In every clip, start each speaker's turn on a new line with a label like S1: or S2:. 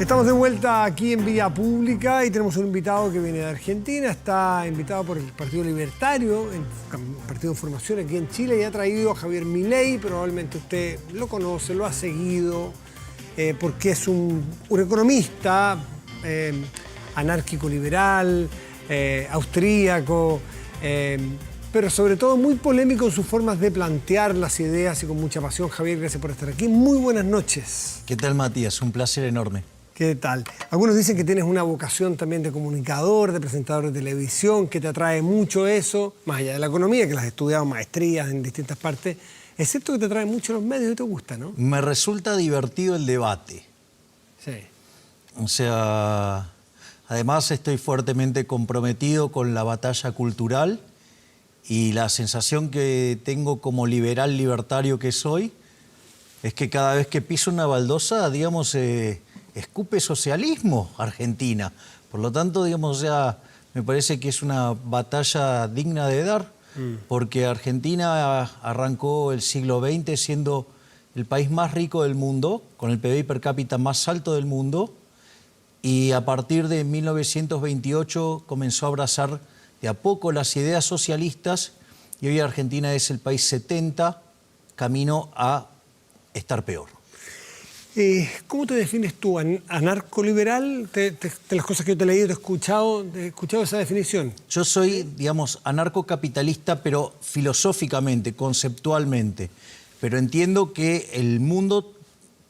S1: Estamos de vuelta aquí en Vía Pública y tenemos un invitado que viene de Argentina. Está invitado por el Partido Libertario, un partido de formación aquí en Chile, y ha traído a Javier Milei. Probablemente usted lo conoce, lo ha seguido, porque es un economista anárquico-liberal, austríaco, pero sobre todo muy polémico en sus formas de plantear las ideas y con mucha pasión. Javier, gracias por estar aquí. Muy buenas noches.
S2: ¿Qué tal, Matías? Un placer enorme.
S1: ¿Qué tal? Algunos dicen que tienes una vocación también de comunicador, de presentador de televisión, que te atrae mucho eso, más allá de la economía, que las has estudiado maestrías en distintas partes, excepto que te atrae mucho los medios y te gusta, ¿no?
S2: Me resulta divertido el debate.
S1: Sí.
S2: O sea, además estoy fuertemente comprometido con la batalla cultural y la sensación que tengo como liberal libertario que soy es que cada vez que piso una baldosa, digamos, escupe socialismo Argentina. Por lo tanto, digamos, o sea, me parece que es una batalla digna de dar, porque Argentina arrancó el siglo XX siendo el país más rico del mundo, con el PBI per cápita más alto del mundo, y a partir de 1928 comenzó a abrazar de a poco las ideas socialistas, y hoy Argentina es el país 70, camino a estar peor.
S1: ¿Cómo te defines tú? ¿Anarcoliberal? De las cosas que yo te he leído, te he escuchado esa definición.
S2: Yo soy, digamos, anarcocapitalista, pero filosóficamente, conceptualmente. Pero entiendo que el mundo,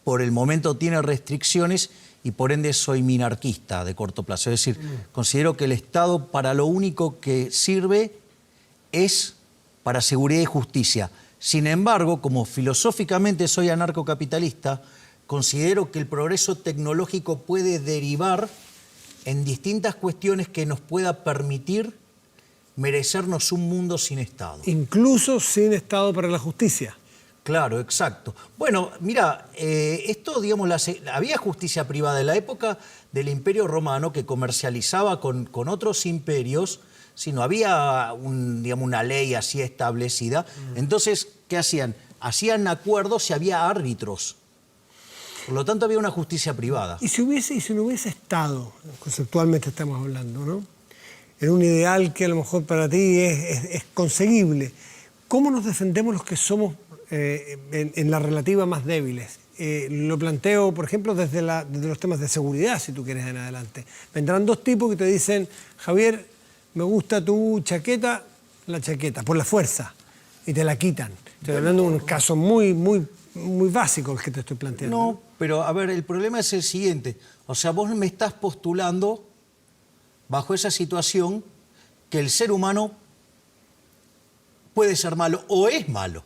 S2: por el momento, tiene restricciones y por ende soy minarquista de corto plazo. Es decir, considero que el Estado para lo único que sirve es para seguridad y justicia. Sin embargo, como filosóficamente soy anarcocapitalista, considero que el progreso tecnológico puede derivar en distintas cuestiones que nos pueda permitir merecernos un mundo sin Estado.
S1: Incluso sin Estado para la justicia.
S2: Claro, exacto. Bueno, mira, esto, digamos, había justicia privada en la época del Imperio Romano que comercializaba con otros imperios, si no había digamos, una ley así establecida. Entonces, ¿qué hacían? Hacían acuerdos y había árbitros. Por lo tanto, había una justicia privada.
S1: Y si no hubiese Estado, conceptualmente estamos hablando, ¿no? En un ideal que a lo mejor para ti es conseguible, ¿cómo nos defendemos los que somos en la relativa más débiles? Lo planteo, por ejemplo, desde los temas de seguridad, si tú quieres, en adelante. Vendrán dos tipos que te dicen, Javier, me gusta tu chaqueta, la chaqueta, por la fuerza, y te la quitan. Estoy hablando de un caso muy básico el que te estoy planteando.
S2: No, pero a ver, el problema es el siguiente. O sea, vos me estás postulando, bajo esa situación, que el ser humano puede ser malo o es malo.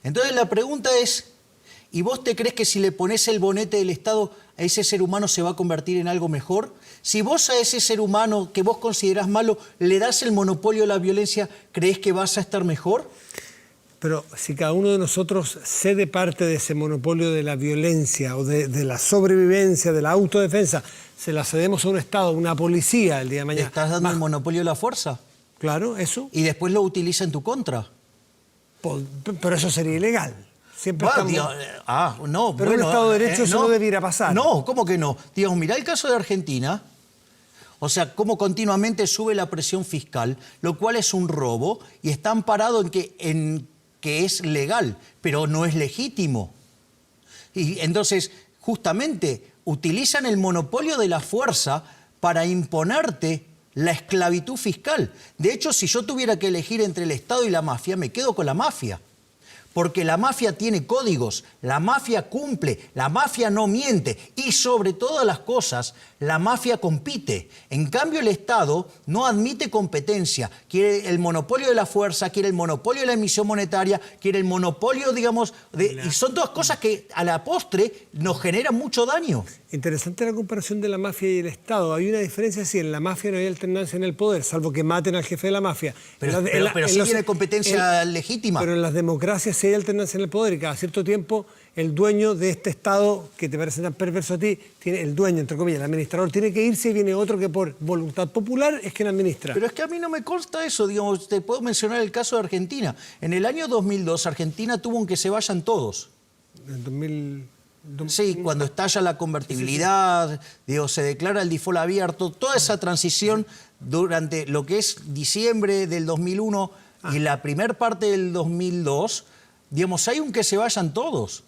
S2: Entonces la pregunta es, ¿y vos te crees que si le pones el bonete del Estado a ese ser humano se va a convertir en algo mejor? Si vos a ese ser humano que vos considerás malo le das el monopolio de la violencia, ¿crees que vas a estar mejor?
S1: Pero si cada uno de nosotros cede parte de ese monopolio de la violencia o de la sobrevivencia, de la autodefensa, se la cedemos a un Estado, a una policía el día de mañana.
S2: ¿Le estás dando el monopolio de la fuerza?
S1: Claro, eso.
S2: Y después lo utiliza en tu contra.
S1: Pero eso sería ilegal. Siempre estamos...
S2: no,
S1: pero
S2: bueno,
S1: en un Estado de Derecho eso no debiera pasar.
S2: No, ¿cómo que no? Digamos, mirá el caso de Argentina. O sea, cómo continuamente sube la presión fiscal, lo cual es un robo y está amparado en que es legal, pero no es legítimo. Y entonces, justamente, utilizan el monopolio de la fuerza para imponerte la esclavitud fiscal. De hecho, si yo tuviera que elegir entre el Estado y la mafia, me quedo con la mafia. Porque la mafia tiene códigos, la mafia cumple, la mafia no miente y sobre todas las cosas, la mafia compite. En cambio, el Estado no admite competencia, quiere el monopolio de la fuerza, quiere el monopolio de la emisión monetaria, quiere el monopolio, digamos, y son todas cosas que a la postre nos generan mucho daño.
S1: Interesante la comparación de la mafia y el Estado. Hay una diferencia si en la mafia no hay alternancia en el poder, salvo que maten al jefe de la mafia.
S2: Pero sí tiene competencia legítima.
S1: Pero en las democracias sí hay alternancia en el poder y cada cierto tiempo el dueño de este Estado, que te parece tan perverso a ti, el dueño, entre comillas, el administrador, tiene que irse y viene otro que por voluntad popular es quien administra.
S2: Pero es que a mí no me consta eso, digamos, te puedo mencionar el caso de Argentina. En el año 2002 Argentina tuvo que se vayan todos.
S1: En 2000...
S2: Sí, cuando estalla la convertibilidad, digo, se declara el default abierto, toda esa transición durante lo que es diciembre del 2001 y la primer parte del 2002, digamos, hay un que se vayan todos.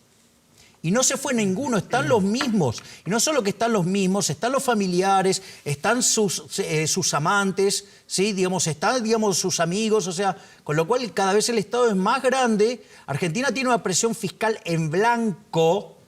S2: Y no se fue ninguno, están los mismos. Y no solo que están los mismos, están los familiares, están sus amantes, ¿sí? Digamos, están, digamos, sus amigos, o sea, con lo cual cada vez el Estado es más grande. Argentina tiene una presión fiscal en blanco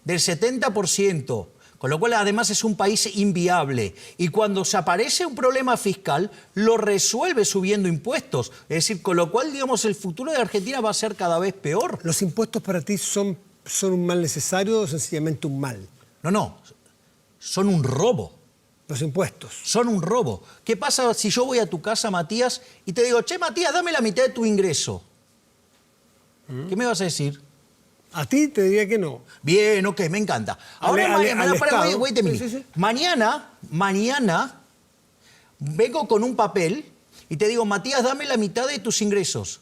S2: del 70%, con lo cual además es un país inviable. Y cuando se aparece un problema fiscal, lo resuelve subiendo impuestos. Es decir, con lo cual, digamos, el futuro de Argentina va a ser cada vez peor.
S1: ¿Los impuestos para ti son un mal necesario o sencillamente un mal?
S2: No, son un robo.
S1: Los impuestos.
S2: Son un robo. ¿Qué pasa si yo voy a tu casa, Matías, y te digo, che, Matías, dame la mitad de tu ingreso? ¿Qué me vas a decir?
S1: A ti te diría que no.
S2: Bien, ok, me encanta. Ahora, mañana vengo con un papel y te digo, Matías, dame la mitad de tus ingresos.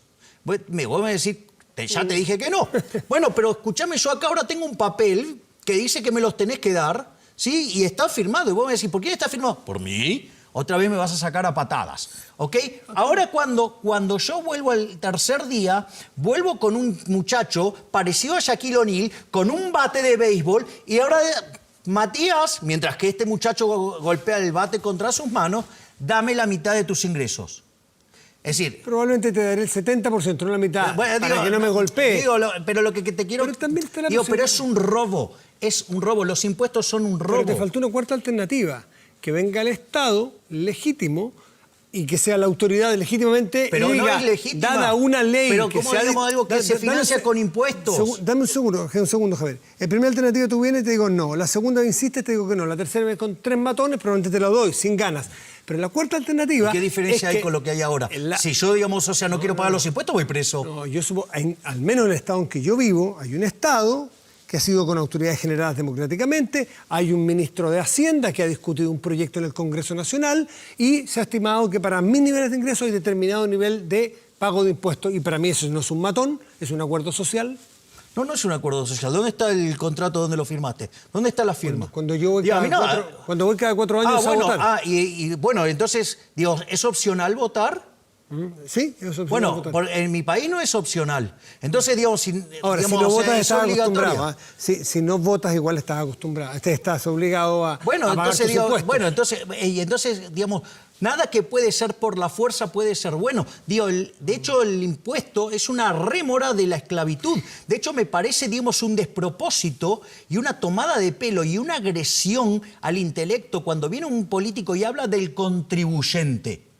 S2: Me voy a decir, ya te dije que no. Bueno, pero escúchame, yo acá ahora tengo un papel que dice que me los tenés que dar, ¿sí? Y está firmado. Y vos me decís, ¿por quién está firmado? Por mí. Otra vez me vas a sacar a patadas, ¿ok? Ahora cuando yo vuelvo al tercer día, vuelvo con un muchacho parecido a Shaquille O'Neal, con un bate de béisbol, y ahora, Matías, mientras que este muchacho golpea el bate contra sus manos, dame la mitad de tus ingresos. Es decir...
S1: Probablemente te daré el 70%, no la mitad, para que no me golpee.
S2: Pero lo que te quiero...
S1: Pero también está la
S2: pero es un robo, los impuestos son un robo.
S1: Pero te faltó una cuarta alternativa, que venga el Estado legítimo y que sea la autoridad legítimamente
S2: pero
S1: y diga,
S2: no es legítima.
S1: dada una ley...
S2: Pero
S1: que
S2: ¿cómo digamos algo que se financia con impuestos?
S1: Dame un segundo, Javier. La primera alternativa tú vienes y te digo no. La segunda insistes, te digo que no. La tercera me con 3 matones, probablemente te lo doy, sin ganas. Pero la cuarta alternativa...
S2: ¿Qué diferencia hay con lo que hay ahora? Si yo, digamos, o sea, no quiero pagar los impuestos, voy preso.
S1: No, yo supongo, al menos en el Estado en que yo vivo, hay un Estado que ha sido con autoridades generadas democráticamente, hay un ministro de Hacienda que ha discutido un proyecto en el Congreso Nacional y se ha estimado que para mis niveles de ingresos hay determinado nivel de pago de impuestos y para mí eso no es un matón, es un acuerdo social.
S2: No es un acuerdo social. ¿Dónde está el contrato donde lo firmaste? ¿Dónde está la firma?
S1: Cuando yo voy cuando voy cada 4 años a votar.
S2: Bueno, entonces, digo, ¿es opcional votar?
S1: Sí, es opcional.
S2: Bueno, en mi país no es opcional. Entonces, digamos, si
S1: no votas estás acostumbrado. Si no votas, igual estás acostumbrado. Estás obligado a pagar tus impuestos.
S2: Bueno, entonces, digamos, nada que puede ser por la fuerza puede ser bueno. Digo, de hecho, el impuesto es una rémora de la esclavitud. De hecho, me parece, digamos, un despropósito y una tomada de pelo y una agresión al intelecto cuando viene un político y habla del contribuyente.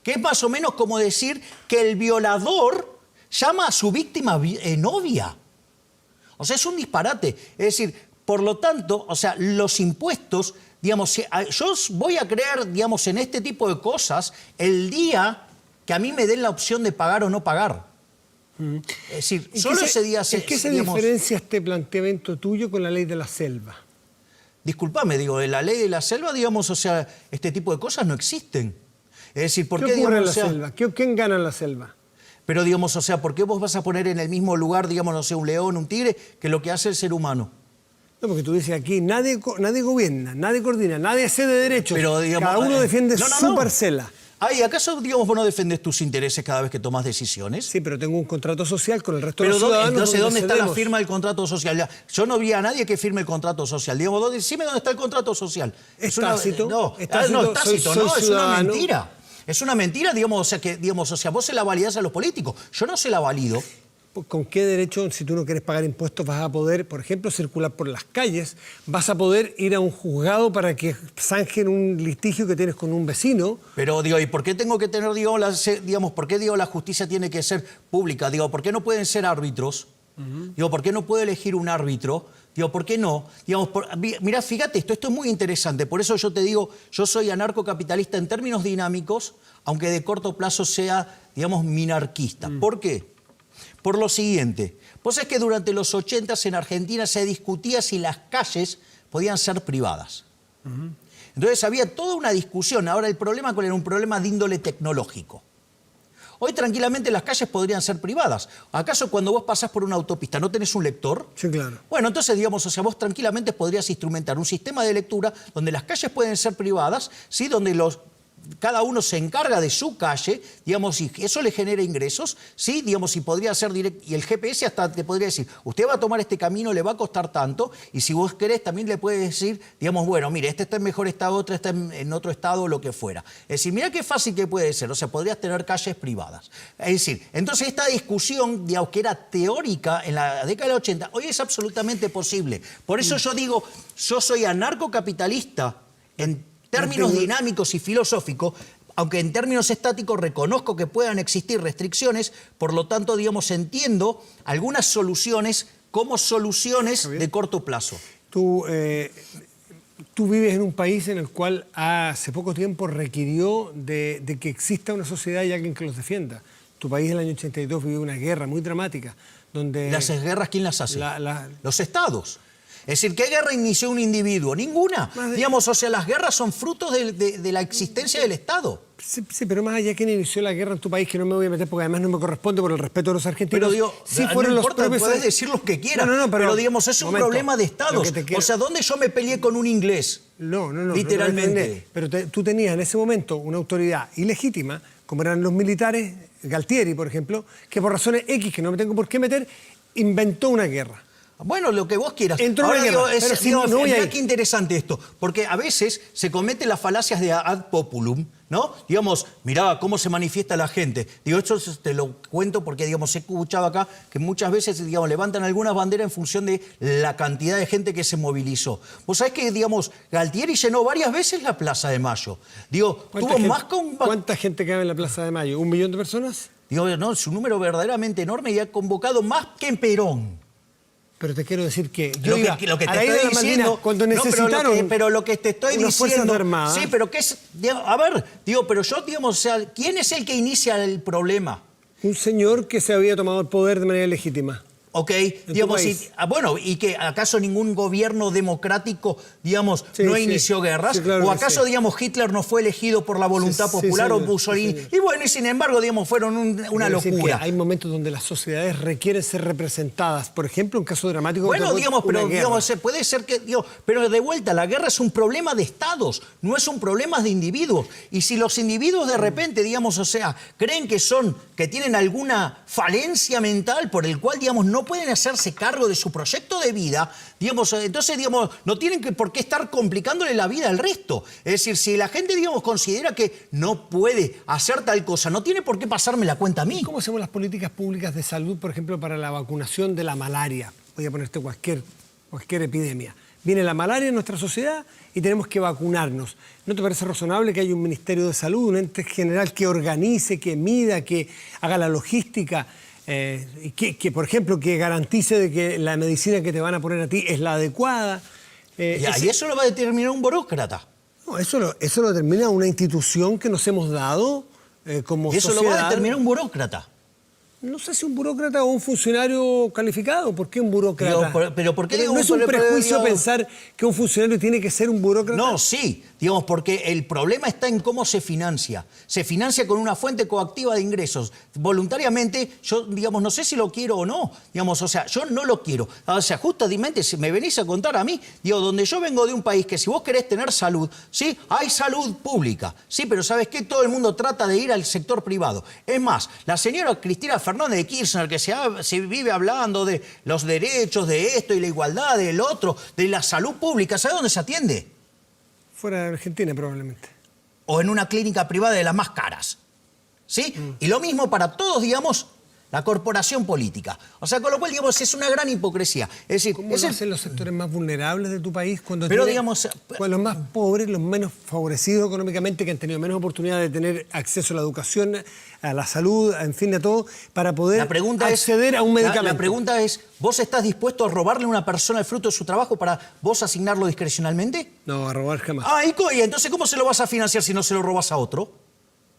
S2: Que es más o menos como decir que el violador llama a su víctima novia. O sea, es un disparate. Es decir, por lo tanto, o sea, los impuestos, digamos, yo voy a creer, digamos, en este tipo de cosas el día que a mí me den la opción de pagar o no pagar. Es decir, solo ese día...
S1: ¿En qué se diferencia este planteamiento tuyo con la ley de la selva?
S2: Disculpame, digo, en la ley de la selva, digamos, o sea, este tipo de cosas no existen. Es decir, ¿por
S1: qué ocurre en la selva? ¿Quién gana en la selva?
S2: Pero, digamos, o sea, ¿por qué vos vas a poner en el mismo lugar, digamos, no sé, un león, un tigre, que lo que hace el ser humano?
S1: No, porque tú dices aquí, nadie gobierna, nadie coordina, nadie cede derechos.
S2: Pero, digamos,
S1: cada uno defiende su parcela.
S2: Ay, ¿acaso, digamos, vos no defendes tus intereses cada vez que tomas decisiones?
S1: Sí, pero tengo un contrato social con el resto de los ciudadanos.
S2: Entonces, ¿dónde está la firma del contrato social? Yo no vi a nadie que firme el contrato social. Digamos, decime dónde está el contrato social.
S1: Es tácito.
S2: No, es una mentira. Es una mentira, digamos, o sea, vos se la validás a los políticos. Yo no se la valido.
S1: ¿Con qué derecho, si tú no quieres pagar impuestos, vas a poder, por ejemplo, circular por las calles? ¿Vas a poder ir a un juzgado para que zanjen un litigio que tienes con un vecino?
S2: Pero, digo, ¿y por qué tengo que tener, por qué, la justicia tiene que ser pública? Digo, ¿por qué no pueden ser árbitros? Digo, ¿por qué no puedo elegir un árbitro? Digo, ¿por qué no? Digamos, mirá, fíjate, esto es muy interesante. Por eso yo te digo, yo soy anarcocapitalista en términos dinámicos, aunque de corto plazo sea, digamos, minarquista. ¿Por qué? Por lo siguiente. Vos sabés que durante los 80s en Argentina se discutía si las calles podían ser privadas. Entonces había toda una discusión. Ahora el problema era un problema de índole tecnológico. Hoy tranquilamente las calles podrían ser privadas. ¿Acaso cuando vos pasás por una autopista no tenés un lector?
S1: Sí, claro.
S2: Bueno, entonces, digamos, o sea, vos tranquilamente podrías instrumentar un sistema de lectura donde las calles pueden ser privadas, ¿sí? Donde cada uno se encarga de su calle, digamos, y eso le genera ingresos, ¿sí? Digamos, y podría ser directo, y el GPS hasta te podría decir, usted va a tomar este camino, le va a costar tanto, y si vos querés también le puedes decir, digamos, bueno, mire, este está en mejor estado, otro está en otro estado, lo que fuera. Es decir, mira qué fácil que puede ser, o sea, podrías tener calles privadas. Es decir, entonces esta discusión, digamos, que era teórica en la década del 80, hoy es absolutamente posible. Por eso yo digo, yo soy anarcocapitalista en términos dinámicos y filosóficos, aunque en términos estáticos reconozco que puedan existir restricciones, por lo tanto, digamos, entiendo algunas soluciones como soluciones de corto plazo.
S1: Tú vives en un país en el cual hace poco tiempo requirió de que exista una sociedad y alguien que los defienda. Tu país en el año 82 vivió una guerra muy dramática, donde...
S2: ¿Las guerras quién las hace? Los estados. Es decir, ¿qué guerra inició un individuo? Ninguna. Digamos, o sea, las guerras son frutos de la existencia del Estado.
S1: Sí, pero más allá, ¿quién inició la guerra en tu país? Que no me voy a meter porque además no me corresponde por el respeto de los argentinos.
S2: Pero digo,
S1: sí,
S2: no importa, puedes decir lo que quieras, pero digamos, es un problema de Estados. O sea, ¿dónde yo me peleé con un inglés?
S1: No.
S2: Literalmente.
S1: Pero tú tenías en ese momento una autoridad ilegítima, como eran los militares, Galtieri, por ejemplo, que por razones X, que no me tengo por qué meter, inventó una guerra.
S2: Bueno, lo que vos quieras.
S1: Entró
S2: ahora digo,
S1: mirá
S2: qué interesante esto, porque a veces se cometen las falacias de ad populum, ¿no? Digamos, mirá cómo se manifiesta la gente. Digo, esto te lo cuento porque, digamos, he escuchado acá que muchas veces, digamos, levantan algunas banderas en función de la cantidad de gente que se movilizó. Vos sabés que, digamos, Galtieri llenó varias veces la Plaza de Mayo. Digo, tuvo más con...
S1: ¿Cuánta gente cabe en la Plaza de Mayo? ¿1 millón de personas?
S2: Digo, no, es un número verdaderamente enorme y ha convocado más que en Perón.
S1: Pero te quiero decir que
S2: yo lo que te estoy diciendo,
S1: cuando necesitaron
S2: pero lo que te estoy diciendo,
S1: armadas,
S2: sí, pero qué es, a ver, digo, pero yo, digamos, o sea, ¿quién es el que inicia el problema?
S1: Un señor que se había tomado el poder de manera legítima.
S2: Ok, digamos, bueno, ¿y que acaso ningún gobierno democrático, digamos, no inició guerras?
S1: Claro,
S2: ¿O acaso, digamos, Hitler no fue elegido por la voluntad popular o Mussolini? Y bueno, y sin embargo, digamos, fueron una locura.
S1: Hay momentos donde las sociedades requieren ser representadas. Por ejemplo, un caso dramático...
S2: Bueno, digamos, pero digamos, puede ser que... pero de vuelta, la guerra es un problema de estados, no es un problema de individuos. Y si los individuos de repente, digamos, o sea, creen que tienen alguna falencia mental por el cual, digamos, no pueden hacerse cargo de su proyecto de vida, digamos, entonces, digamos, no tienen por qué estar complicándole la vida al resto. Es decir, si la gente, digamos, considera que no puede hacer tal cosa, no tiene por qué pasarme la cuenta a mí.
S1: ¿Cómo hacemos las políticas públicas de salud, por ejemplo, para la vacunación de la malaria? Voy a ponerte cualquier epidemia. Viene la malaria en nuestra sociedad y tenemos que vacunarnos. ¿No te parece razonable que haya un Ministerio de Salud, un ente general que organice, que mida, que haga la logística? Que, por ejemplo, que garantice de que la medicina que te van a poner a ti es la adecuada.
S2: Y eso lo va a determinar un burócrata.
S1: No, eso lo determina una institución que nos hemos dado como sociedad.
S2: Y eso lo va a determinar un burócrata.
S1: No sé si un burócrata o un funcionario calificado. ¿Por qué un burócrata?
S2: Pero ¿por qué
S1: ¿No es un prejuicio pensar que un funcionario tiene que ser un burócrata?
S2: No, sí. Digamos, porque el problema está en cómo se financia. Se financia con una fuente coactiva de ingresos. Voluntariamente, yo, digamos, no sé si lo quiero o no. Digamos, o sea, yo no lo quiero. O sea, justamente, si me venís a contar a mí, digo, donde yo vengo de un país que si vos querés tener salud, sí, hay salud pública. Sí, pero ¿sabes qué? Todo el mundo trata de ir al sector privado. Es más, la señora Cristina Fernández de Kirchner, que se vive hablando de los derechos, de esto y la igualdad, del otro, de la salud pública, ¿sabe dónde se atiende?
S1: Fuera de Argentina, probablemente.
S2: O en una clínica privada de las más caras. ¿Sí? Y lo mismo para todos, digamos, la corporación política. O sea, con lo cual, digamos, es una gran hipocresía. Es decir,
S1: ¿cómo lo hacen los sectores más vulnerables de tu país cuando
S2: digamos,
S1: los más pobres, los menos favorecidos económicamente, que han tenido menos oportunidad de tener acceso a la educación, a la salud, en fin, a todo, para poder acceder a un medicamento?
S2: La pregunta es, ¿vos estás dispuesto a robarle a una persona el fruto de su trabajo para vos asignarlo discrecionalmente?
S1: No, a robar jamás.
S2: ¿Y entonces cómo se lo vas a financiar si no se lo robas a otro?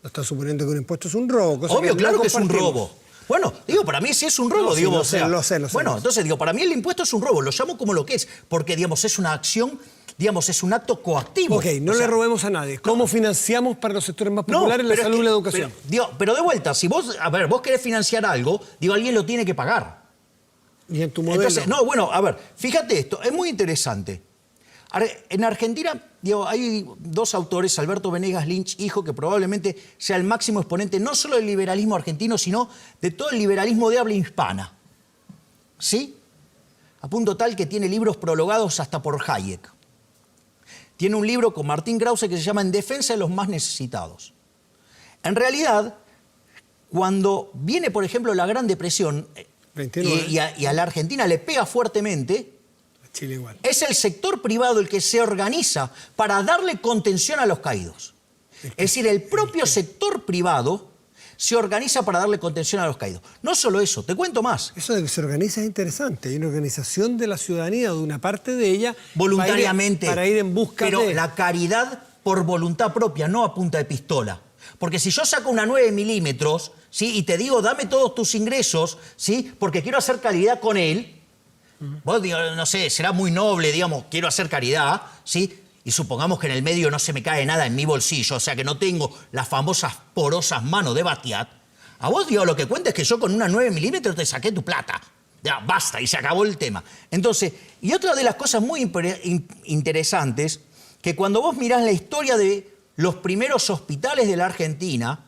S1: No estás suponiendo que un impuesto es un robo.
S2: Obvio, claro que es un robo. Bueno, digo, para mí sí es un robo.
S1: No,
S2: digo,
S1: lo sé.
S2: Bueno, entonces digo, para mí el impuesto es un robo, lo llamo como lo que es, porque, digamos, es una acción digamos, es un acto coactivo.
S1: Ok, no le robemos a nadie. ¿Cómo financiamos para los sectores más populares la salud y la educación?
S2: Pero de vuelta, si vos, a ver, vos querés financiar algo, digo, alguien lo tiene que pagar.
S1: Y en tu modelo.
S2: Entonces, no, bueno, a ver, fíjate esto, es muy interesante. En Argentina, digo, hay dos autores, Alberto Venegas Lynch, hijo, que probablemente sea el máximo exponente no solo del liberalismo argentino, sino de todo el liberalismo de habla hispana. ¿Sí? A punto tal que tiene libros prologados hasta por Hayek. Tiene un libro con Martín Krause que se llama En defensa de los más necesitados. En realidad, cuando viene, por ejemplo, la Gran Depresión y a la Argentina le pega fuertemente,
S1: Chile igual.
S2: es el sector privado el que se organiza para darle contención a los caídos. Es decir, el propio sector privado se organiza para darle contención a los caídos. No solo eso, te cuento más.
S1: Eso de que se organiza es interesante. Hay una organización de la ciudadanía, de una parte de ella,
S2: Voluntariamente.
S1: Para ir en busca
S2: pero
S1: de...
S2: la caridad por voluntad propia, no a punta de pistola. Porque si yo saco una 9 milímetros, ¿sí? Y te digo, dame todos tus ingresos, ¿sí? Porque quiero hacer caridad con él, vos, no sé, será muy noble, digamos, quiero hacer caridad, ¿sí? Y supongamos que en el medio no se me cae nada en mi bolsillo, o sea que no tengo las famosas porosas manos de Batiat. A vos, digo, lo que cuenta es que yo con una 9 milímetros te saqué tu plata. Ya, basta, y se acabó el tema. Entonces, y otra de las cosas muy interesantes, que cuando vos mirás la historia de los primeros hospitales de la Argentina,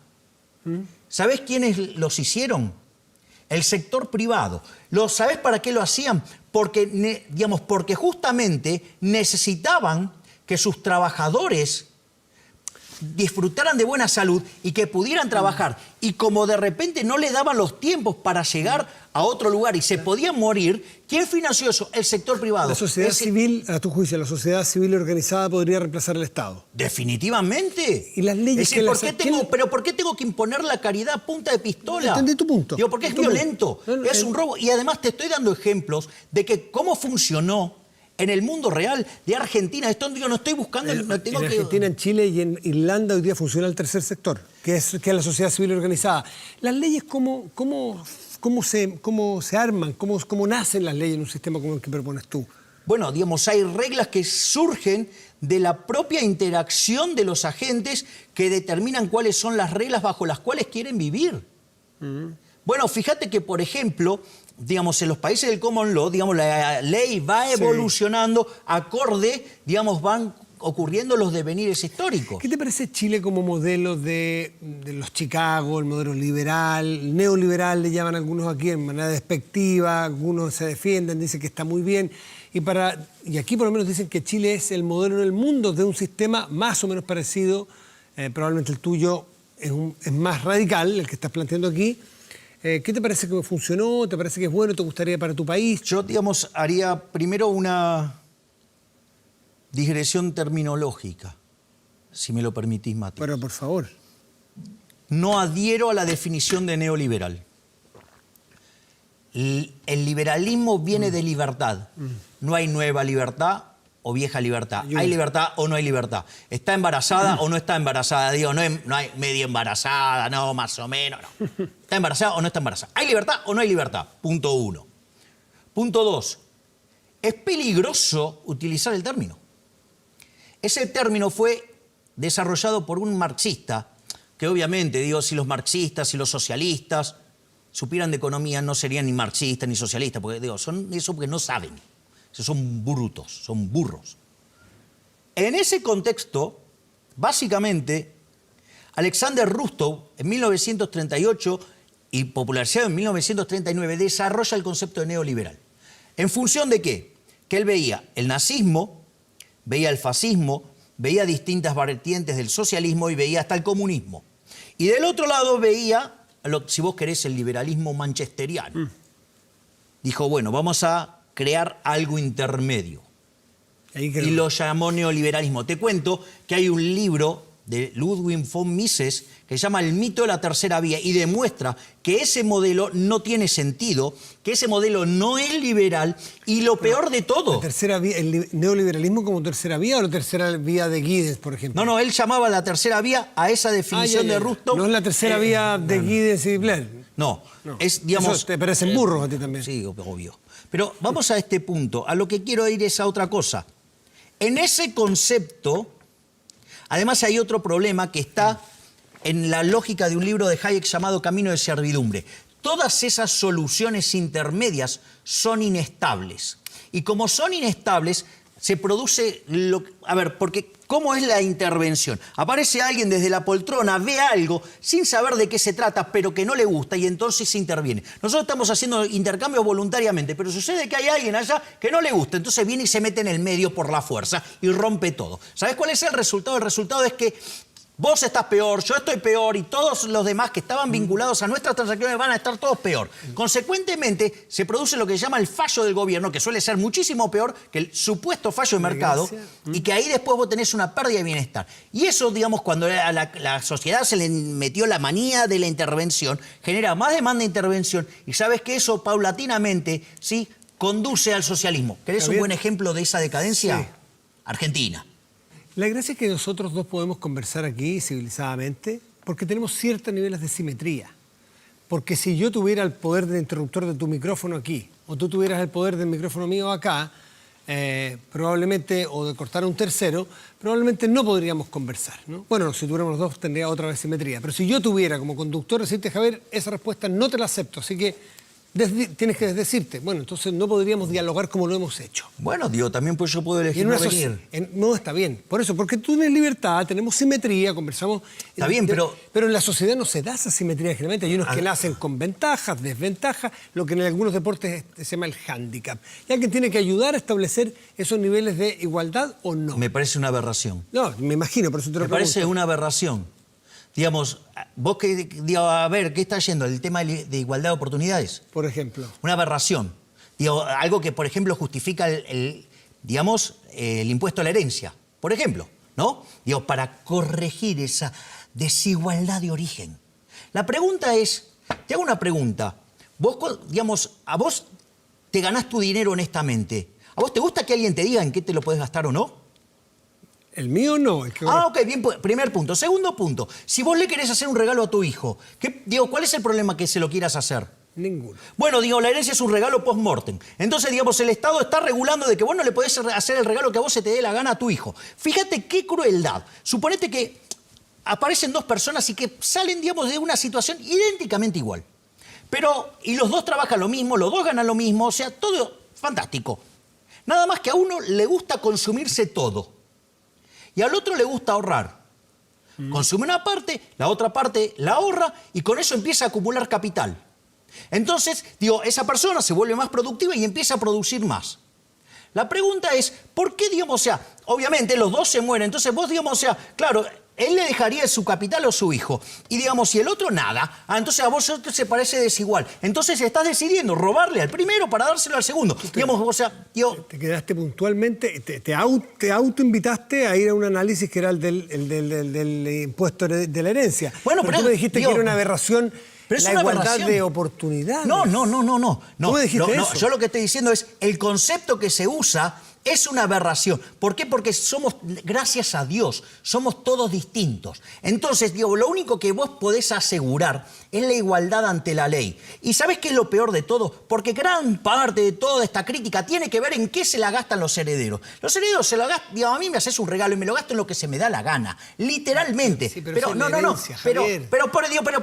S2: ¿sabés quiénes los hicieron? El sector privado. ¿Sabés para qué lo hacían? Porque, digamos, porque justamente necesitaban que sus trabajadores disfrutaran de buena salud y que pudieran trabajar. Y como de repente no le daban los tiempos para llegar a otro lugar y se podían morir, ¿quién financió eso? El sector privado.
S1: La sociedad civil, a tu juicio, la sociedad civil organizada podría reemplazar al Estado.
S2: Definitivamente.
S1: Y las leyes
S2: decir, ¿pero por qué tengo que imponer la caridad a punta de pistola?
S1: Entendí tu punto.
S2: Digo, porque es violento, es un robo. Y además te estoy dando ejemplos de que cómo funcionó en el mundo real de Argentina. Esto yo no estoy buscando...
S1: En Argentina, en Chile y en Irlanda hoy día funciona el tercer sector, que es la sociedad civil organizada. Las leyes, ¿cómo se arman? ¿Cómo nacen las leyes en un sistema como el que propones tú?
S2: Bueno, digamos, hay reglas que surgen de la propia interacción de los agentes que determinan cuáles son las reglas bajo las cuales quieren vivir. Bueno, fíjate que, por ejemplo, digamos, en los países del common law, digamos, la ley va evolucionando acorde, digamos, van ocurriendo los devenires históricos.
S1: ¿Qué te parece Chile como modelo de los Chicago, el modelo liberal, neoliberal, le llaman algunos aquí en manera despectiva, algunos se defienden, dicen que está muy bien, y aquí por lo menos dicen que Chile es el modelo en el mundo de un sistema más o menos parecido, probablemente el tuyo es más radical, el que estás planteando aquí. ¿Qué te parece que funcionó? ¿Te parece que es bueno? ¿Te gustaría para tu país?
S2: Yo, digamos, haría primero una digresión terminológica, si me lo permitís, Mati.
S1: Bueno, por favor.
S2: No adhiero a la definición de neoliberal. El liberalismo viene de libertad. No hay nueva libertad o vieja libertad. Hay libertad o no hay libertad. ¿Está embarazada o no está embarazada? Digo, no hay medio embarazada, no, más o menos, no. ¿Está embarazada o no está embarazada? ¿Hay libertad o no hay libertad? Punto 1. Punto 2. Es peligroso utilizar el término. Ese término fue desarrollado por un marxista, que obviamente, digo, si los marxistas y los socialistas supieran de economía, no serían ni marxistas ni socialistas, porque digo, son eso porque no saben. Son brutos, son burros. En ese contexto, básicamente, Alexander Rustow, en 1938 y popularizado en 1939, desarrolla el concepto de neoliberal. ¿En función de qué? Que él veía el nazismo, veía el fascismo, veía distintas vertientes del socialismo y veía hasta el comunismo. Y del otro lado veía, si vos querés, el liberalismo manchesteriano. Dijo, bueno, vamos a crear algo intermedio. Y lo llamó neoliberalismo. Te cuento que hay un libro de Ludwig von Mises que se llama El mito de la tercera vía y demuestra que ese modelo no tiene sentido, que ese modelo no es liberal y lo peor de todo...
S1: ¿La tercera vía, el neoliberalismo como tercera vía o la tercera vía de Giddens, por ejemplo?
S2: No, él llamaba la tercera vía a esa definición de Rustow.
S1: No es la tercera vía de Giddens y Blair.
S2: No, es, digamos...
S1: Eso te parecen burros a ti también.
S2: Sí, obvio. Pero vamos a este punto. A lo que quiero ir es a otra cosa. En ese concepto, además hay otro problema que está en la lógica de un libro de Hayek llamado Camino de Servidumbre. Todas esas soluciones intermedias son inestables. Y como son inestables, se produce a ver, porque ¿cómo es la intervención? Aparece alguien desde la poltrona, ve algo sin saber de qué se trata, pero que no le gusta y entonces se interviene. Nosotros estamos haciendo intercambios voluntariamente, pero sucede que hay alguien allá que no le gusta, entonces viene y se mete en el medio por la fuerza y rompe todo. ¿Sabes cuál es el resultado? El resultado es que vos estás peor, yo estoy peor y todos los demás que estaban vinculados a nuestras transacciones van a estar todos peor. Consecuentemente, se produce lo que se llama el fallo del gobierno, que suele ser muchísimo peor que el supuesto fallo de mercado, y que ahí después vos tenés una pérdida de bienestar. Y eso, digamos, cuando a la sociedad se le metió la manía de la intervención, genera más demanda de intervención, y sabes que eso paulatinamente, ¿sí?, conduce al socialismo. ¿Querés un buen ejemplo de esa decadencia?
S1: Sí.
S2: Argentina.
S1: La gracia es que nosotros dos podemos conversar aquí civilizadamente porque tenemos ciertos niveles de simetría. Porque si yo tuviera el poder del interruptor de tu micrófono aquí, o tú tuvieras el poder del micrófono mío acá, probablemente, o de cortar a un tercero, probablemente no podríamos conversar, ¿no? Bueno, si tuviéramos los dos tendría otra vez simetría. Pero si yo tuviera como conductor decirte, Javier, esa respuesta no te la acepto, así que tienes que decirte, bueno, entonces no podríamos dialogar como lo hemos hecho.
S2: Bueno, digo, también pues yo puedo elegir no venir.
S1: No, está bien. Por eso, porque tú tienes libertad, tenemos simetría, conversamos.
S2: Está bien, pero
S1: en la sociedad no se da esa simetría generalmente. Hay unos que nacen con ventajas, desventajas, lo que en algunos deportes se llama el hándicap. Y alguien tiene que ayudar a establecer esos niveles de igualdad o no.
S2: Me parece una aberración.
S1: No, me imagino, por eso te lo pregunto.
S2: Me parece una aberración. Digamos, vos a ver, ¿qué está yendo? El tema de igualdad de oportunidades.
S1: Por ejemplo.
S2: Una aberración. Digo, algo que, por ejemplo, justifica el impuesto a la herencia. Por ejemplo, ¿no? Digo, para corregir esa desigualdad de origen. La pregunta es, te hago una pregunta. Vos, digamos, a vos te ganás tu dinero honestamente. ¿A vos te gusta que alguien te diga en qué te lo podés gastar o no?
S1: El mío no.
S2: Ok, bien, primer punto. Segundo punto, si vos le querés hacer un regalo a tu hijo, ¿cuál es el problema que se lo quieras hacer?
S1: Ninguno.
S2: Bueno, la herencia es un regalo post-mortem. Entonces, digamos, el Estado está regulando de que vos no le podés hacer el regalo que a vos se te dé la gana a tu hijo. Fíjate qué crueldad. Suponete que aparecen dos personas y que salen, digamos, de una situación idénticamente igual. Y los dos trabajan lo mismo, los dos ganan lo mismo, o sea, todo fantástico. Nada más que a uno le gusta consumirse todo. Y al otro le gusta ahorrar. Consume una parte, la otra parte la ahorra y con eso empieza a acumular capital. Entonces, esa persona se vuelve más productiva y empieza a producir más. La pregunta es, ¿por qué, digamos, o sea, obviamente los dos se mueren, entonces vos, digamos, o sea, claro, él le dejaría su capital a su hijo. Y, digamos, si el otro nada, entonces a vos se parece desigual. Entonces estás decidiendo robarle al primero para dárselo al segundo. Digamos, o sea,
S1: te quedaste puntualmente, te autoinvitaste a ir a un análisis que era el del impuesto de la herencia.
S2: Bueno,
S1: pero tú me dijiste que era una aberración.
S2: Pero es
S1: la
S2: una
S1: igualdad
S2: aberración
S1: de oportunidades.
S2: No.
S1: ¿Tú me dijiste eso?
S2: Yo lo que estoy diciendo es, el concepto que se usa es una aberración. ¿Por qué? Porque somos, gracias a Dios, somos todos distintos. Entonces, lo único que vos podés asegurar es la igualdad ante la ley. ¿Y sabés qué es lo peor de todo? Porque gran parte de toda esta crítica tiene que ver en qué se la gastan los herederos. Los herederos se la gastan, a mí me haces un regalo y me lo gasto en lo que se me da la gana. Literalmente.
S1: Sí, pero no.
S2: Pero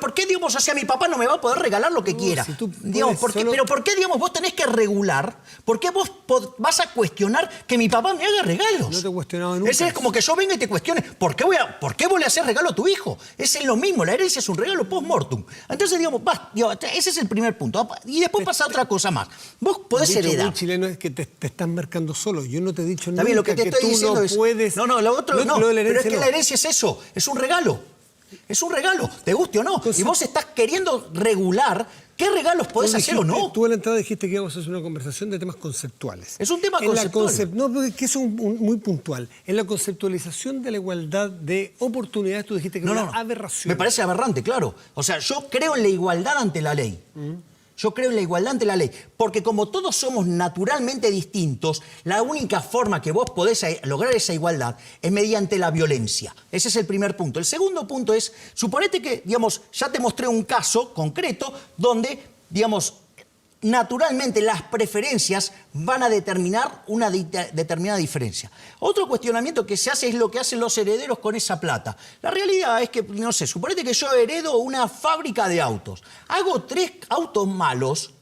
S2: ¿por qué, digamos, hacia mi papá no me va a poder regalar lo que quiera?
S1: Si tú
S2: Digamos, Pero ¿por qué, digamos, vos tenés que regular? ¿Por qué vos vas a cuestionar que mi papá me haga regalos?
S1: No te he cuestionado nunca.
S2: Ese es como que yo venga y te cuestione, ¿por qué vos le haces regalo a tu hijo? Ese es lo mismo, la herencia es un regalo post-mortem. Entonces, digamos, ese es el primer punto. Y después pasa otra cosa más. Vos podés heredar.
S1: Muy chileno es que te estás marcando solo. Yo no te he dicho nunca
S2: lo que te estoy diciendo
S1: no
S2: es,
S1: puedes...
S2: No, lo otro no.
S1: Lo de la
S2: pero es que
S1: no.
S2: la herencia es eso, es un regalo. Es un regalo, te guste o no. Entonces, y vos estás queriendo regular qué regalos podés hacer o no.
S1: Tú en la entrada dijiste que íbamos a hacer una conversación de temas conceptuales.
S2: Es un tema conceptual.
S1: No, porque eso es muy puntual. En la conceptualización de la igualdad de oportunidades tú dijiste que era una aberración.
S2: Me parece aberrante, claro. O sea, yo creo en la igualdad ante la ley. Yo creo en la igualdad ante la ley, porque como todos somos naturalmente distintos, la única forma que vos podés lograr esa igualdad es mediante la violencia. Ese es el primer punto. El segundo punto es, suponete que, digamos, ya te mostré un caso concreto donde, digamos, naturalmente las preferencias van a determinar una determinada diferencia. Otro cuestionamiento que se hace es lo que hacen los herederos con esa plata. La realidad es que, no sé, suponete que yo heredo una fábrica de autos. Hago 3 autos malos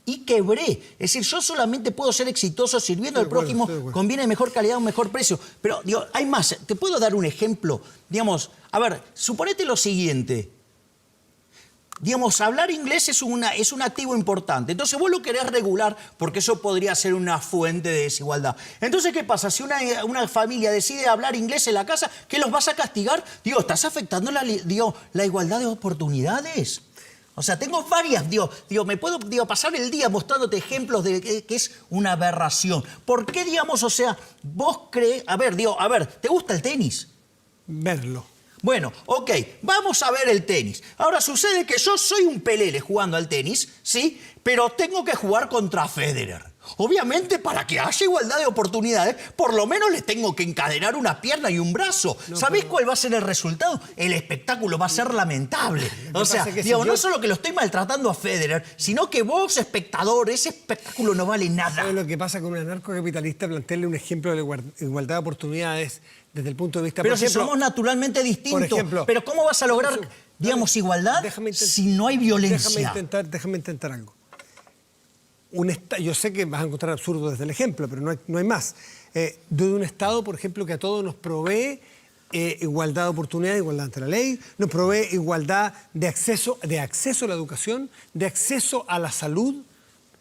S2: y quebré. Es decir, yo solamente puedo ser exitoso sirviendo al prójimo, conviene mejor calidad o mejor precio. Pero, digo, hay más. Te puedo dar un ejemplo. Digamos, a ver, suponete lo siguiente. Digamos, hablar inglés es un activo importante. Entonces vos lo querés regular porque eso podría ser una fuente de desigualdad. Entonces, ¿qué pasa? Si una familia decide hablar inglés en la casa, ¿qué los vas a castigar? Digo, ¿estás afectando la igualdad de oportunidades? O sea, tengo varias, me puedo pasar el día mostrándote ejemplos de que es una aberración. ¿Por qué, digamos, o sea, vos crees... A ver, ¿te gusta el tenis?
S1: Verlo.
S2: Bueno, ok, vamos a ver el tenis. Ahora, sucede que yo soy un pelele jugando al tenis, ¿sí? Pero tengo que jugar contra Federer. Obviamente, para que haya igualdad de oportunidades, por lo menos le tengo que encadenar una pierna y un brazo. No, ¿sabés cuál va a ser el resultado? El espectáculo va a ser lamentable. O sea, no solo que lo estoy maltratando a Federer, sino que vos, espectador, ese espectáculo no vale nada.
S1: ¿Sabes lo que pasa con un anarcocapitalista? Plantearle un ejemplo de igualdad de oportunidades desde el punto de vista...
S2: Pero si somos naturalmente distintos. Por ejemplo, pero ¿cómo vas a lograr, igualdad si no hay violencia?
S1: Déjame intentar algo. Yo sé que vas a encontrar absurdo desde el ejemplo, pero no hay más. De un Estado, por ejemplo, que a todos nos provee igualdad de oportunidad, igualdad ante la ley, nos provee igualdad de acceso a la educación, de acceso a la salud,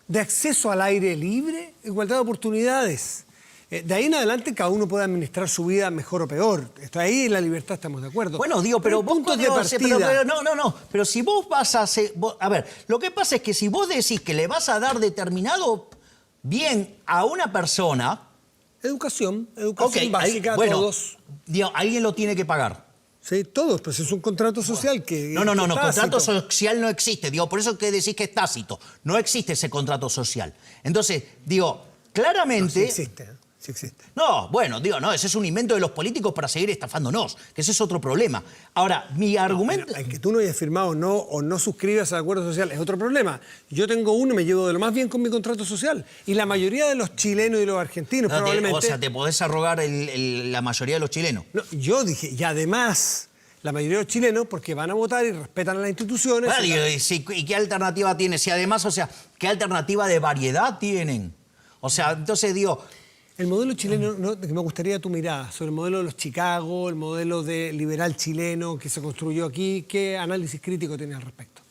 S1: de acceso al aire libre, igualdad de oportunidades. De ahí en adelante cada uno puede administrar su vida mejor o peor. Ahí en la libertad estamos de acuerdo.
S2: Bueno, pero vos... Pero si vos vas a hacer... A ver, lo que pasa es que si vos decís que le vas a dar determinado bien a una persona...
S1: Educación básica a todos.
S2: Alguien lo tiene que pagar.
S1: Sí, todos, pues es un contrato social que...
S2: No, contrato social no existe. Por eso que decís que es tácito. No existe ese contrato social. Entonces, claramente...
S1: No, sí existe. Sí existe.
S2: No, ese es un invento de los políticos para seguir estafándonos, que ese es otro problema. Ahora, mi argumento...
S1: El que tú no hayas firmado o no suscribas al acuerdo social es otro problema. Yo tengo uno y me llevo de lo más bien con mi contrato social. Y la mayoría de los chilenos y los argentinos probablemente...
S2: O sea, ¿te podés arrogar la mayoría de los chilenos?
S1: No, yo dije, y además... La mayoría de los chilenos, porque van a votar y respetan a las instituciones...
S2: ¿Y qué alternativa tienen? Si además, ¿qué alternativa de variedad tienen? O sea, entonces
S1: El modelo chileno, que me gustaría tu mirada sobre el modelo de los Chicago, el modelo de liberal chileno que se construyó aquí, ¿qué análisis crítico tienes al respecto?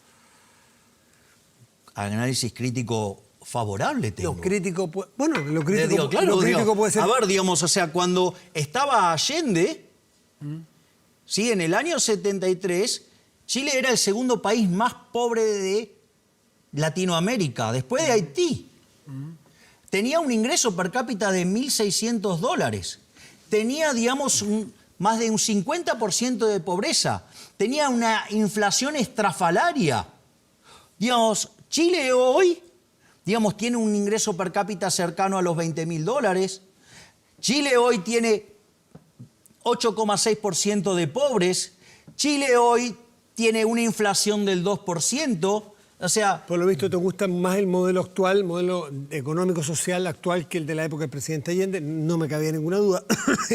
S2: Análisis crítico favorable tengo.
S1: Lo crítico puede ser...
S2: A ver, cuando estaba Allende, ¿sí? En el año 73, Chile era el segundo país más pobre de Latinoamérica, después de Haití. Tenía un ingreso per cápita de $1.600. Tenía, más de un 50% de pobreza. Tenía una inflación estrafalaria. Chile hoy, tiene un ingreso per cápita cercano a los $20.000. Chile hoy tiene 8,6% de pobres. Chile hoy tiene una inflación del 2%. O sea...
S1: Por lo visto te gusta más el modelo actual, el modelo económico-social actual que el de la época del presidente Allende. No me cabía ninguna duda.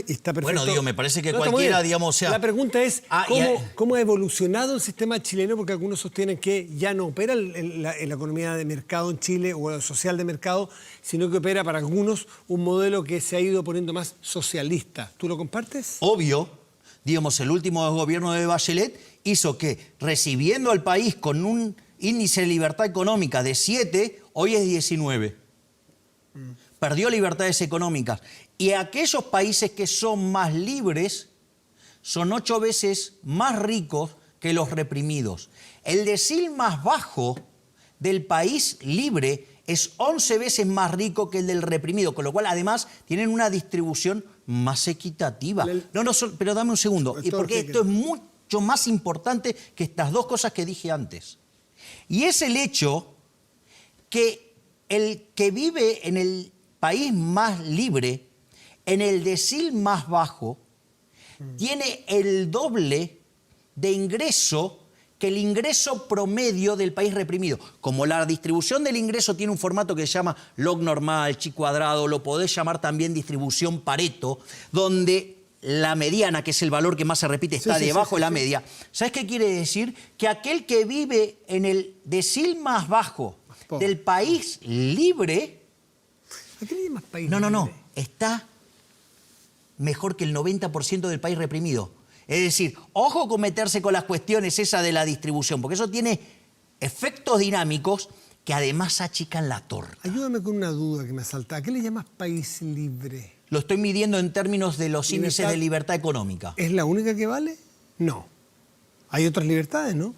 S1: Y está perfecto.
S2: Bueno, me parece que cualquiera,
S1: La pregunta es, ¿cómo ha evolucionado el sistema chileno? Porque algunos sostienen que ya no opera la economía de mercado en Chile o el social de mercado, sino que opera para algunos un modelo que se ha ido poniendo más socialista. ¿Tú lo compartes?
S2: Obvio. El último gobierno de Bachelet hizo que, recibiendo al país con un índice de libertad económica de 7, hoy es 19. Perdió libertades económicas. Y aquellos países que son más libres son 8 veces más ricos que los reprimidos. El decil más bajo del país libre es 11 veces más rico que el del reprimido, con lo cual además tienen una distribución más equitativa. Pero dame un segundo, porque esto es mucho más importante que estas dos cosas que dije antes. Y es el hecho que el que vive en el país más libre, en el decil más bajo, tiene el doble de ingreso que el ingreso promedio del país reprimido. Como la distribución del ingreso tiene un formato que se llama log normal, chi cuadrado, lo podés llamar también distribución Pareto, donde la mediana, que es el valor que más se repite, está debajo de la media. ¿Sabes qué quiere decir? Que aquel que vive en el decil más bajo del país libre...
S1: ¿A qué le llamas país
S2: No,
S1: libre?
S2: está mejor que el 90% del país reprimido. Es decir, ojo con meterse con las cuestiones esas de la distribución, porque eso tiene efectos dinámicos que además achican la torta.
S1: Ayúdame con una duda que me asalta. ¿A qué le llamas país libre?
S2: Lo estoy midiendo en términos de los índices de libertad económica.
S1: ¿Es la única que vale? No. Hay otras libertades, ¿no?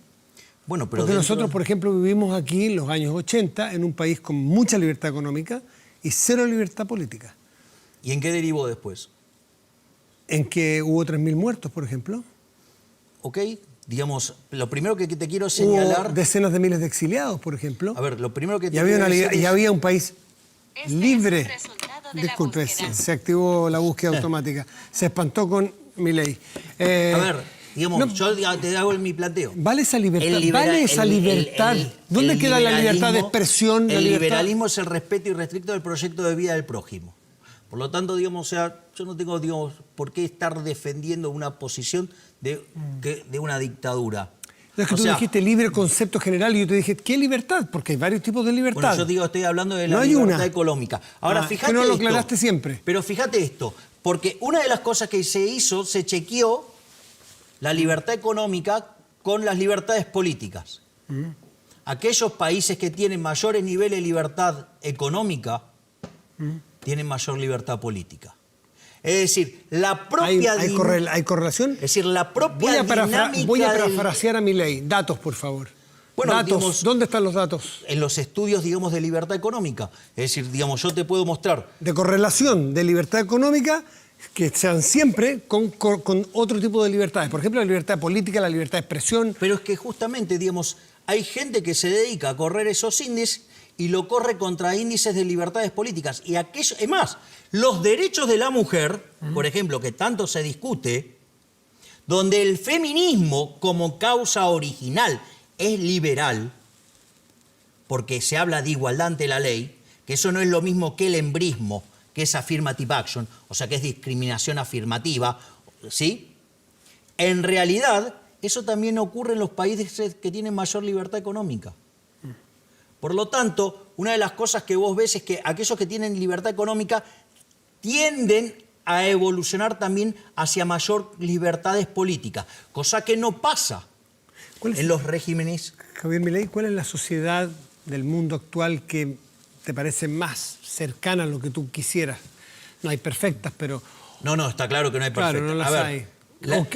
S2: Bueno, pero
S1: porque nosotros, por ejemplo, vivimos aquí en los años 80 en un país con mucha libertad económica y cero libertad política.
S2: ¿Y en qué derivó después?
S1: En que hubo 3.000 muertos, por ejemplo.
S2: Ok, digamos, lo primero que te quiero señalar...
S1: Hubo decenas de miles de exiliados, por ejemplo.
S2: A ver, lo primero que te
S1: y había,
S2: quiero decir
S1: y había un país libre.
S3: Es el resultado de
S1: Disculpe,
S3: la búsqueda.
S1: se activó la búsqueda automática. Se espantó con Milei.
S2: A ver, digamos, yo te hago mi planteo.
S1: ¿Vale esa libertad? ¿Vale esa libertad? ¿Dónde queda la libertad de expresión?
S2: El liberalismo es el respeto irrestricto del proyecto de vida del prójimo. Por lo tanto, digamos, o sea, yo no tengo, digamos, por qué estar defendiendo una posición de una dictadura.
S1: No, es que tú dijiste libre concepto general y yo te dije, ¿qué libertad? Porque hay varios tipos de libertad.
S2: Bueno, yo digo, estoy hablando de la
S1: no hay
S2: libertad
S1: una
S2: económica. Ahora, fíjate
S1: que no lo
S2: esto,
S1: aclaraste siempre.
S2: Pero fíjate esto, porque una de las cosas que se hizo, se chequeó la libertad económica con las libertades políticas. Aquellos países que tienen mayores niveles de libertad económica tienen mayor libertad política. Es decir, la propia...
S1: ¿Hay correlación?
S2: Es decir, la propia dinámica
S1: voy a parafrasear a Milei. Datos, por favor.
S2: Bueno,
S1: datos.
S2: Digamos,
S1: ¿dónde están los datos?
S2: En los estudios, digamos, de libertad económica. Es decir, digamos, yo te puedo mostrar...
S1: De correlación de libertad económica que sean siempre con otro tipo de libertades. Por ejemplo, la libertad política, la libertad de expresión.
S2: Pero es que justamente, digamos, hay gente que se dedica a correr esos índices y lo corre contra índices de libertades políticas. Y aquello, es más, los derechos de la mujer, por ejemplo, que tanto se discute, donde el feminismo como causa original es liberal, porque se habla de igualdad ante la ley, que eso no es lo mismo que el embrismo, que es affirmative action, o sea, que es discriminación afirmativa, ¿sí? En realidad, eso también ocurre en los países que tienen mayor libertad económica. Por lo tanto, una de las cosas que vos ves es que aquellos que tienen libertad económica tienden a evolucionar también hacia mayor libertades políticas, cosa que no pasa en los regímenes.
S1: Javier Milei, ¿cuál es la sociedad del mundo actual que te parece más cercana a lo que tú quisieras? No hay perfectas, pero...
S2: No, está claro que no hay perfectas.
S1: Claro, no las hay.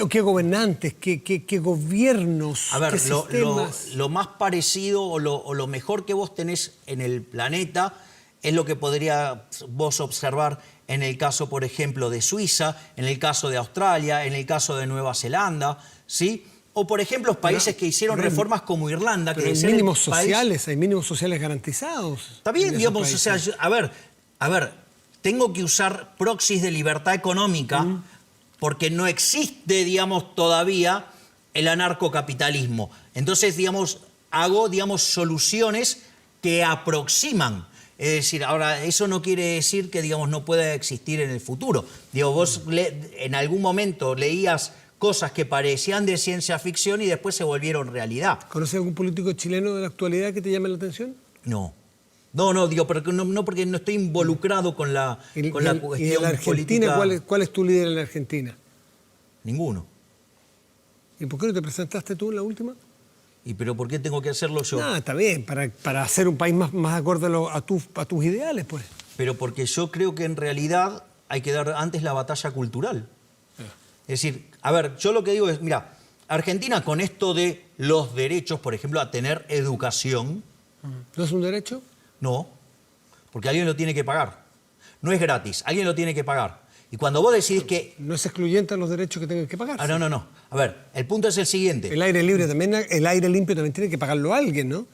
S1: ¿Qué gobernantes, qué gobiernos, qué sistemas?
S2: Lo más parecido o lo mejor que vos tenés en el planeta es lo que podría vos observar en el caso, por ejemplo, de Suiza, en el caso de Australia, en el caso de Nueva Zelanda, ¿sí? O, por ejemplo, países que hicieron reformas como Irlanda.
S1: Pero hay mínimos sociales, hay mínimos sociales garantizados.
S2: Está bien, digamos, o sea, a ver, tengo que usar proxies de libertad económica porque no existe, digamos, todavía el anarcocapitalismo. Entonces, digamos, hago, digamos, soluciones que aproximan. Es decir, ahora, eso no quiere decir que, digamos, no pueda existir en el futuro. Digo, vos en algún momento leías cosas que parecían de ciencia ficción y después se volvieron realidad.
S1: ¿Conoces algún político chileno de la actualidad que te llame la atención?
S2: No, digo, pero no porque no estoy involucrado con la cuestión
S1: ¿Y en la Argentina,
S2: política.
S1: ¿cuál es tu líder en la Argentina?
S2: Ninguno.
S1: ¿Y por qué no te presentaste tú en la última?
S2: ¿Y pero por qué tengo que hacerlo yo?
S1: No, está bien, para hacer un país más acorde a tus ideales, pues.
S2: Pero porque yo creo que en realidad hay que dar antes la batalla cultural. Es decir, a ver, yo lo que digo es, mira, Argentina con esto de los derechos, por ejemplo, a tener educación...
S1: ¿No es un derecho?
S2: No, porque alguien lo tiene que pagar. No es gratis, alguien lo tiene que pagar. Y cuando vos decidís que...
S1: ¿No es excluyente a los derechos que tengan que pagar?
S2: Ah, no. A ver, el punto es el siguiente.
S1: El aire libre también, el aire limpio también tiene que pagarlo alguien, ¿no?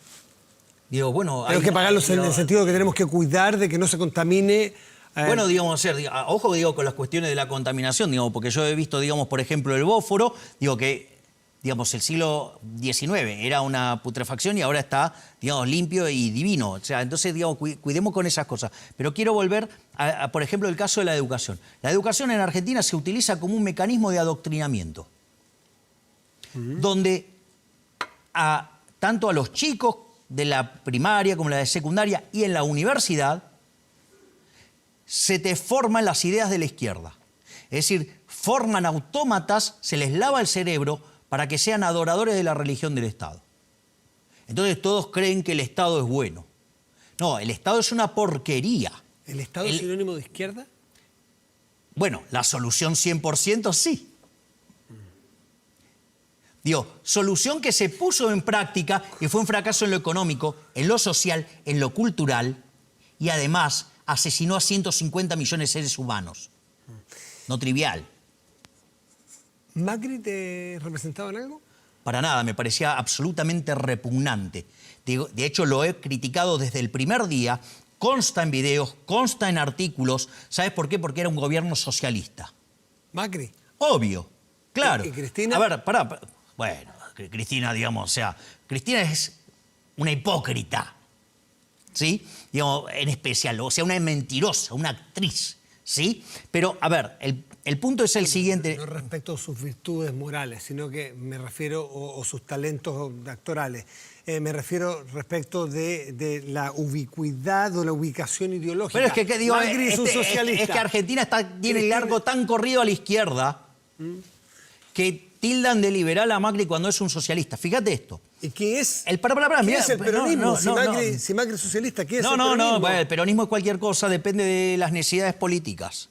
S2: Digo, bueno...
S1: Tenemos que pagarlo en el sentido de que tenemos que cuidar de que no se contamine...
S2: Bueno, digamos, ojo, digo, con las cuestiones de la contaminación, digo, porque yo he visto, digamos, por ejemplo, el Bósforo, digo que digamos, el siglo XIX era una putrefacción y ahora está, digamos, limpio y divino. O sea, entonces, digamos, cuidemos con esas cosas. Pero quiero volver por ejemplo, el caso de la educación. La educación en Argentina se utiliza como un mecanismo de adoctrinamiento, donde tanto a los chicos de la primaria como la de secundaria y en la universidad se te forman las ideas de la izquierda. Es decir, forman autómatas, se les lava el cerebro para que sean adoradores de la religión del Estado. Entonces todos creen que el Estado es bueno. No, el Estado es una porquería.
S1: ¿El Estado es sinónimo de izquierda?
S2: Bueno, la solución 100% sí. Digo, solución que se puso en práctica y fue un fracaso en lo económico, en lo social, en lo cultural y además asesinó a 150 millones de seres humanos. No trivial.
S1: ¿Macri te representaba en algo?
S2: Para nada, me parecía absolutamente repugnante. De hecho, lo he criticado desde el primer día, consta en videos, consta en artículos. ¿Sabes por qué? Porque era un gobierno socialista.
S1: ¿Macri?
S2: Obvio, claro.
S1: ¿Y Cristina?
S2: A ver, pará. Bueno, Cristina, digamos, o sea, Cristina es una hipócrita, ¿sí? Digamos, en especial, o sea, una mentirosa, una actriz, ¿sí? Pero, a ver, el punto es el siguiente.
S1: No respecto a sus virtudes morales, sino que me refiero, o sus talentos actorales, me refiero respecto de la ubicuidad o la ubicación ideológica.
S2: Pero es que digo,
S1: Macri es un socialista.
S2: es que Argentina tiene el largo tan corrido a la izquierda que tildan de liberal a Macri cuando es un socialista. Fíjate esto.
S1: ¿Y qué es?
S2: ¿Qué
S1: es el peronismo? Si Macri es socialista, ¿qué es el peronismo?
S2: No, el peronismo es cualquier cosa, depende de las necesidades políticas.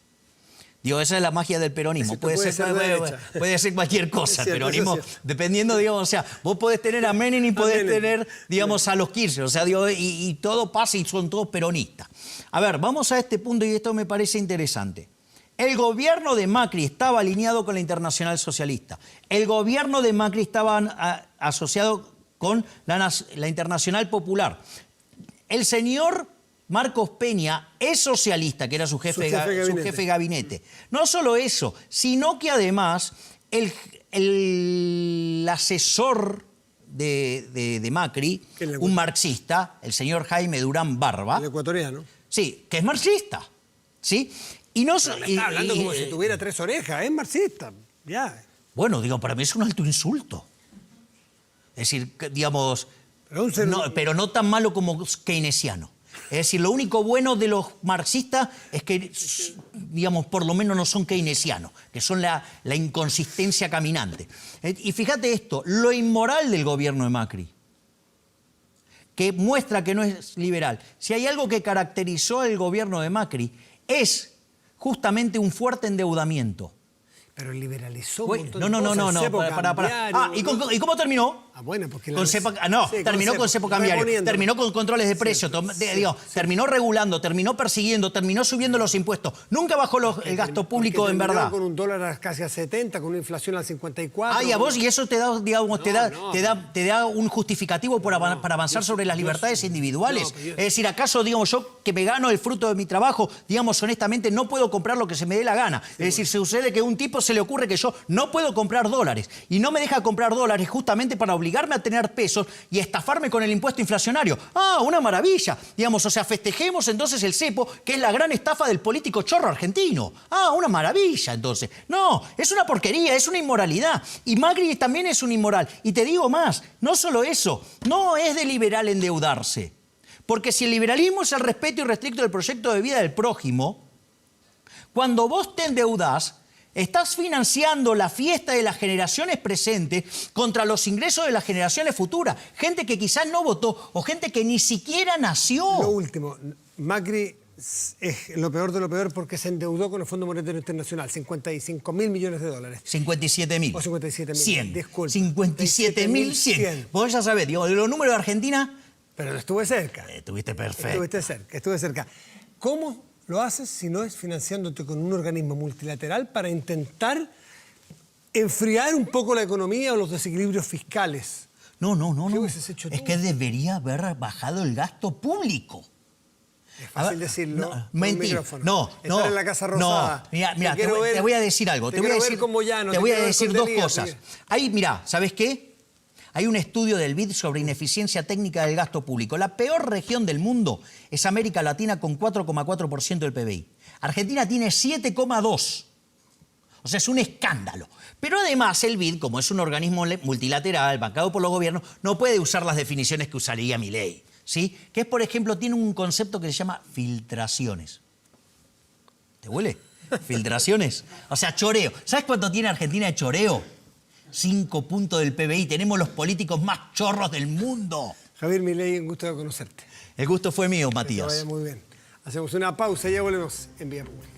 S2: Digo, esa es la magia del peronismo. Puede ser cualquier cosa, el peronismo, dependiendo, digamos, o sea, vos podés tener a Menem y podés tener, digamos, a los Kirchner, o sea, digo, y todo pasa y son todos peronistas. A ver, vamos a este punto y esto me parece interesante. El gobierno de Macri estaba alineado con la Internacional Socialista. El gobierno de Macri estaba asociado con la Internacional Popular. El señor Marcos Peña es socialista, que era su jefe de gabinete. No solo eso, sino que además el asesor de Macri, un marxista, el señor Jaime Durán Barba.
S1: El ecuatoriano.
S2: Sí, que es marxista, ¿sí? Y no
S1: Pero me está hablando como si tuviera tres orejas, es marxista, ya.
S2: Bueno, digo, para mí es un alto insulto. Es decir, digamos, pero no tan malo como keynesiano. Es decir, lo único bueno de los marxistas es que, digamos, por lo menos no son keynesianos, que son la inconsistencia caminante. Y fíjate esto, lo inmoral del gobierno de Macri, que muestra que no es liberal. Si hay algo que caracterizó al gobierno de Macri, es justamente un fuerte endeudamiento.
S1: Pero liberalizó un
S2: Bueno,
S1: montón de cosas.
S2: No, para. ¿Y cómo terminó?
S1: Bueno, porque
S2: terminó con cepo cambiario, terminó con controles de precios, terminó regulando, terminó persiguiendo, terminó subiendo los impuestos. Nunca bajó el gasto público en verdad.
S1: Con un dólar casi a 70, con una inflación al 54.
S2: Y a vos, y eso te da, digamos, te da un justificativo para avanzar sobre las libertades individuales. Es decir, ¿acaso, digamos, yo que me gano el fruto de mi trabajo, digamos, honestamente, no puedo comprar lo que se me dé la gana? Es decir, sucede que a un tipo se le ocurre que yo no puedo comprar dólares y no me deja comprar dólares justamente para obligarme a tener pesos y estafarme con el impuesto inflacionario. Una maravilla. Digamos, o sea, festejemos entonces el cepo, que es la gran estafa del político chorro argentino. Una maravilla, entonces. No, es una porquería, es una inmoralidad. Y Macri también es un inmoral. Y te digo más, no solo eso, no es de liberal endeudarse. Porque si el liberalismo es el respeto irrestricto del proyecto de vida del prójimo, cuando vos te endeudás, estás financiando la fiesta de las generaciones presentes contra los ingresos de las generaciones futuras. Gente que quizás no votó o gente que ni siquiera nació.
S1: Lo último, Macri es lo peor de lo peor porque se endeudó con el Fondo Monetario Internacional, 55.000 millones de dólares.
S2: 57.000.
S1: O 57.000.
S2: 100.
S1: Disculpe.
S2: 57.100. Vos ya sabés, digo, de los números de Argentina...
S1: Pero estuve cerca.
S2: Estuviste perfecto.
S1: Estuve cerca. ¿Cómo lo haces si no es financiándote con un organismo multilateral para intentar enfriar un poco la economía o los desequilibrios fiscales?
S2: No.
S1: ¿Qué hubieses hecho tú?
S2: Es que debería haber bajado el gasto público.
S1: Es fácil decirlo.
S2: No,
S1: con
S2: mentira.
S1: micrófono.
S2: No,
S1: Estar en la Casa Rosada.
S2: No, mira, te voy a decir algo. Te voy a decir,
S1: como llano,
S2: te voy a decir dos
S1: contenido,
S2: cosas. Ahí, mira, ¿sabes qué? Hay un estudio del BID sobre ineficiencia técnica del gasto público. La peor región del mundo es América Latina con 4,4% del PBI. Argentina tiene 7,2%. O sea, es un escándalo. Pero además el BID, como es un organismo multilateral, bancado por los gobiernos, no puede usar las definiciones que usaría Milei, ¿sí? Que es, por ejemplo, tiene un concepto que se llama filtraciones. ¿Te huele? Filtraciones. O sea, choreo. ¿Sabes cuánto tiene Argentina de choreo? 5 puntos del PBI. Tenemos los políticos más chorros del mundo.
S1: Javier Milei, un gusto de conocerte.
S2: El gusto fue mío,
S1: Que te
S2: Matías.
S1: vaya muy bien. Hacemos una pausa y ya volvemos en Vía Pública.